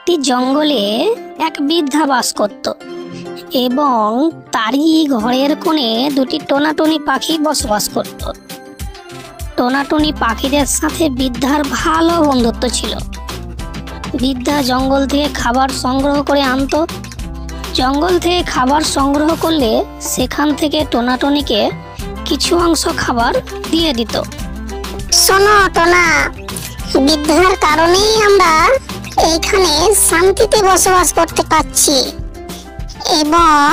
একটি জঙ্গলে এক বৃদ্ধা বাস করত এবং তারই ঘরের কোণে দুটি টোনাটুনি পাখি বসবাস করত। টোনাটুনি পাখিদের সাথে বৃদ্ধার ভালো বন্ধুত্ব ছিল। বৃদ্ধা জঙ্গল থেকে খাবার সংগ্রহ করে আনতো। জঙ্গল থেকে খাবার সংগ্রহ করলে সেখান থেকে টোনাটুনিকে কিছু অংশ খাবার দিয়ে দিত। শোনো টোনা, বৃদ্ধার কারণেই আমরা এইখানে শান্তিতে বসবাস করতে পারছি এবং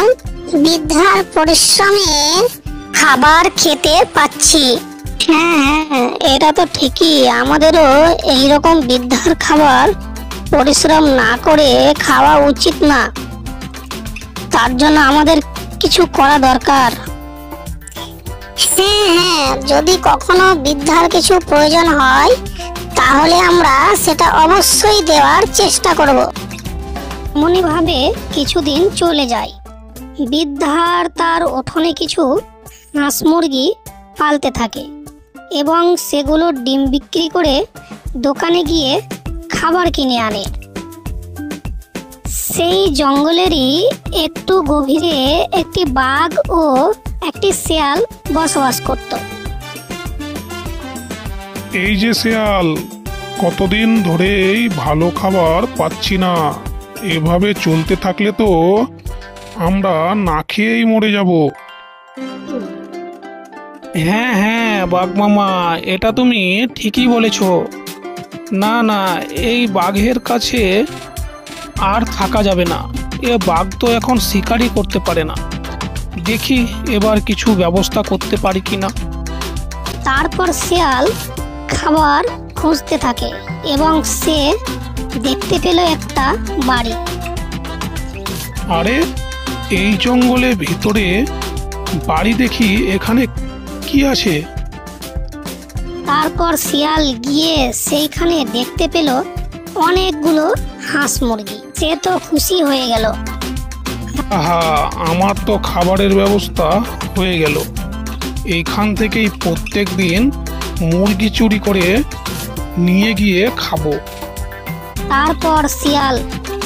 বৃদ্ধার পরিশ্রমে খাবার খেতে পাচ্ছি। হ্যাঁ, এটা তো ঠিকই। আমাদেরও এইরকম বৃদ্ধার খাবার পরিশ্রম না করে খাওয়া উচিত না। তার জন্য আমাদের কিছু করা দরকার। হ্যাঁ, যদি কখনো বৃদ্ধার কিছু প্রয়োজন হয় তাহলে আমরা সেটা অবশ্যই দেওয়ার চেষ্টা করব। এমনিভাবে কিছুদিন চলে যায়। বৃদ্ধার তার উঠোনে কিছু হাঁস মুরগি পালতে থাকে এবং সেগুলো ডিম বিক্রি করে দোকানে গিয়ে খাবার কিনে আনে। সেই জঙ্গলেরই একটু গভীরে একটি বাঘ ও একটি শেয়াল বসবাস করত। এই যে শেয়াল, কতদিন ধরেই ভালো খাবার পাচ্ছি না। এভাবে চলতে থাকলে তো আমরা না খেয়েই মরে যাব। হ্যাঁ হ্যাঁ বাঘ মামা, এটা তুমি ঠিকই বলেছ। না না, এই বাঘের কাছে আর থাকা যাবে না। এ বাঘ তো এখন শিকারই করতে পারে না। দেখি এবার কিছু ব্যবস্থা করতে পারি কিনা। তারপর শেয়াল খাবার খুঁজতে থাকে এবং সে দেখতে পেল একটা বাড়ি। আরে, এই জঙ্গলের ভিতরে বাড়ি দেখি, এখানে কি আছে? তারপর শিয়াল গিয়ে সেইখানে দেখতে পেল অনেকগুলো হাঁস মুরগি। সে তো খুশি হয়ে গেল। আহা, আমার তো খাবারের ব্যবস্থা হয়ে গেল। এইখান থেকেই প্রত্যেক দিন মুরগি চুরি করে নিয়ে গিয়ে খাবো। তারপর শিয়াল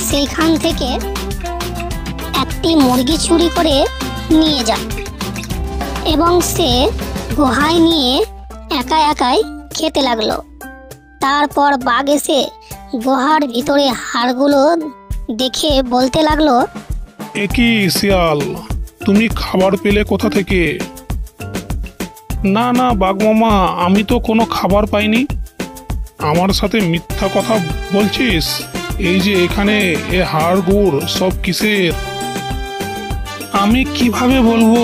সেইখান থেকে একটি মুরগি চুরি করে নিয়ে যায় এবং সে গুহায় নিয়ে একা একাই খেতে লাগলো। তারপর বাঘ এসে গুহার ভিতরে হাড়গুলো দেখে বলতে লাগলো, এ কি শিয়াল, তুমি খাবার পেলে কোথা থেকে? না না বাঘ মামা, আমি তো কোনো খাবার পাইনি। আমার সাথে মিথ্যা কথা বলছিস? এই যে এখানে এ হাড় গুড় সব কিসের? আমি কিভাবে বলবো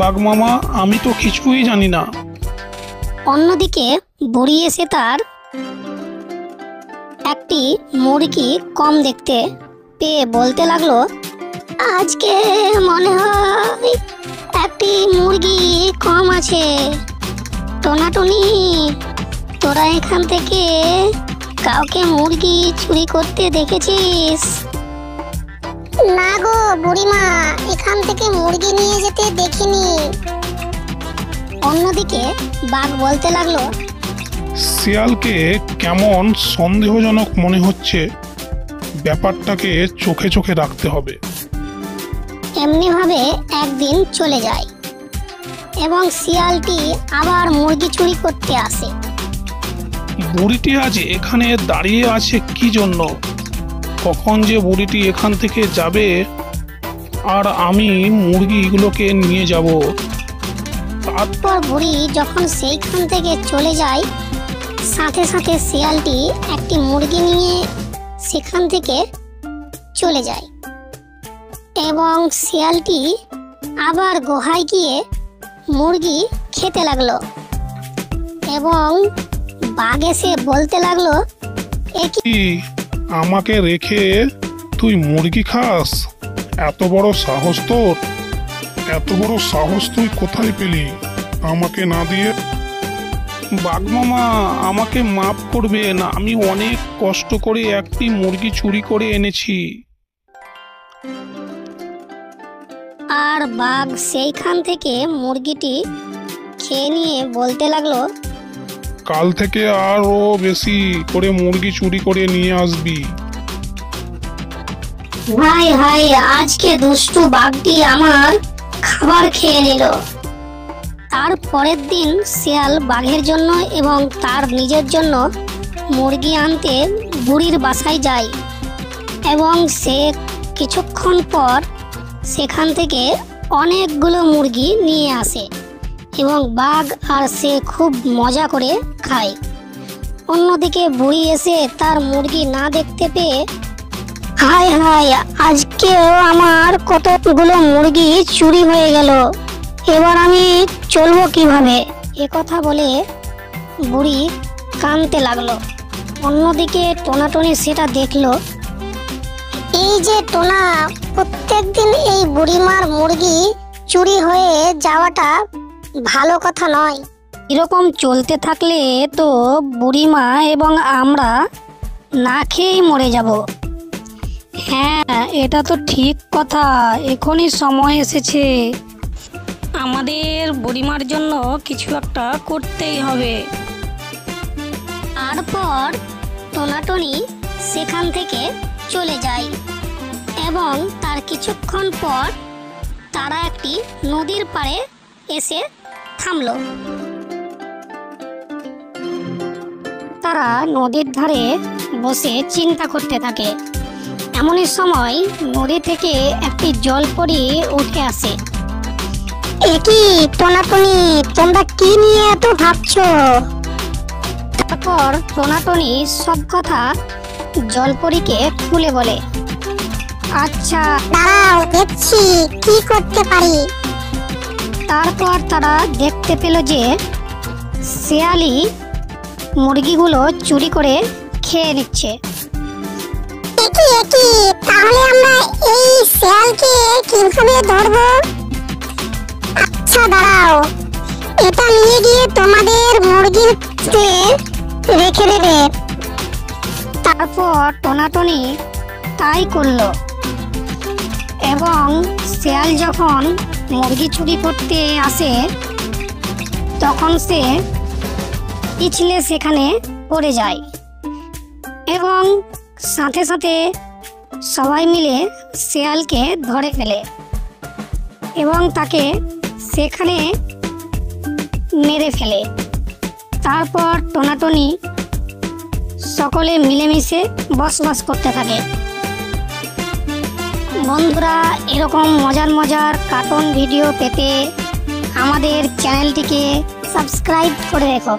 বাঘ মামা, আমি তো কিছুই জানি না। অন্যদিকে বুড়ি এসে তার একটি মুরগি কম দেখতে পেয়ে বলতে লাগলো, আজকে মনে হয় একটি মুরগি কম আছে। টোনাটুনি, তোরা এখান থেকে কাউকে মুরগি চুরি করতে দেখেছিস? না গো বুড়িমা, এখান থেকে মুরগি নিয়ে যেতে দেখিনি। অন্যদিকে বাঘ বলতে লাগলো, শিয়ালকে কেমন সন্দেহজনক মনে হচ্ছে। ব্যাপারটাকে চোখে চোখে রাখতে হবে। এমনিভাবে একদিন চলে যায় এবং শিয়ালটি আবার মুরগি চুরি করতে আসে। বুড়িটি আজ এখানে দাঁড়িয়ে আছে কি জন্য? কখন যে বুড়িটি এখান থেকে যাবে আর আমি মুরগিগুলোকে নিয়ে যাব। তারপর বুড়ি যখন সেইখান থেকে চলে যায়, সাথে সাথে শিয়ালটি একটি মুরগি নিয়ে সেখান থেকে চলে যায় এবং শিয়ালটি আবার গুহায় গিয়ে মুরগি খেতে লাগলো এবং বাঘ এসে বলতে লাগলো, এ কি, কি, আমাকে রেখে তুই মুরগি খাস? এত বড় সাহস তোর! এত বড় সাহস তুই কোথায় পেলি আমাকে না দিয়ে? বাঘ মামা, আমাকে মাফ করবেন। আমি অনেক কষ্ট করে একটি মুরগি চুরি করে এনেছি। আর বাঘ সেইখান থেকে মুরগিটি খেয়ে নিয়ে বলতে লাগলো, কাল থেকে আরো বেশি করে মুরগি চুরি করে নিয়ে আসবি। হাই হাই, আজকে দুষ্টু বাঘটি আমার খাবার খেয়ে নিল। তার পরের দিন শিয়াল বাঘের জন্য এবং তার নিজের জন্য মুরগি আনতে বুড়ির বাসায় যায় এবং সে কিছুক্ষণ পর সেখান থেকে অনেকগুলো মুরগি নিয়ে আসে এবং বাঘ আর সে খুব মজা করে খায়। অন্যদিকে বুড়ি এসে তার মুরগি না দেখতে পেয়ে, হাই হাই, আজকেও আমার কতগুলো মুরগি চুরি হয়ে গেল, এবার আমি চলবো কিভাবে? কথা বলে বুড়ি কাঁদতে লাগলো। অন্যদিকে টোনাটনি সেটা দেখলো। এই যে টোনা, প্রত্যেকদিন এই বুড়িমার মুরগি চুরি হয়ে যাওয়াটা ভালো কথা নয়। এরকম চলতে থাকলে তো বুড়িমা এবং আমরা না খেয়েই মরে যাব। হ্যাঁ, এটা তো ঠিক কথা। এখনই সময় এসেছে, আমাদের বুড়িমার জন্য কিছু একটা করতেই হবে। তারপর টোনাটনি সেখান থেকে চলে যায় এবং তার কিছুক্ষণ পর তারা একটি নদীর পাড়ে এসে থামলো। তারা নদীর ধারে বসে চিন্তা করতে থাকে। এমনই সময় নদী থেকে একটি জলপরি উঠে আসে। একই টোনাটনি, তোমরা কি নিয়ে এত ভাবছো? তারপর টোনাটনি সব কথা জলপরীকে খুলে বলে। আচ্ছা, দাঁড়াও, দেখছি কি করতে পারি। তারপর তারা দেখতে পেল যে শিয়ালি মুরগিগুলো চুরি করে খেয়ে নিচ্ছে। একই, তাহলে আমরা এই শিয়ালকে কিভাবে ধরবো? আচ্ছা দাঁড়াও, এটা নিয়ে গিয়ে তোমাদের মুরগিতে রেখে দেবে। তারপর টোনাটনি তাই করলো এবং শিয়াল যখন মুরগি চুরি করতে আসে তখন সে পিছলে সেখানে পড়ে যায় এবং সাথে সাথে সবাই মিলে শিয়ালকে ধরে ফেলে এবং তাকে সেখানে মেরে ফেলে। তারপর টোনাটনি সকলে মিলেমিশে বসবাস করতে থাকে। বন্ধুরা, এরকম মজার মজার কার্টুন ভিডিও পেতে আমাদের চ্যানেলটিকে সাবস্ক্রাইব করে রেখো।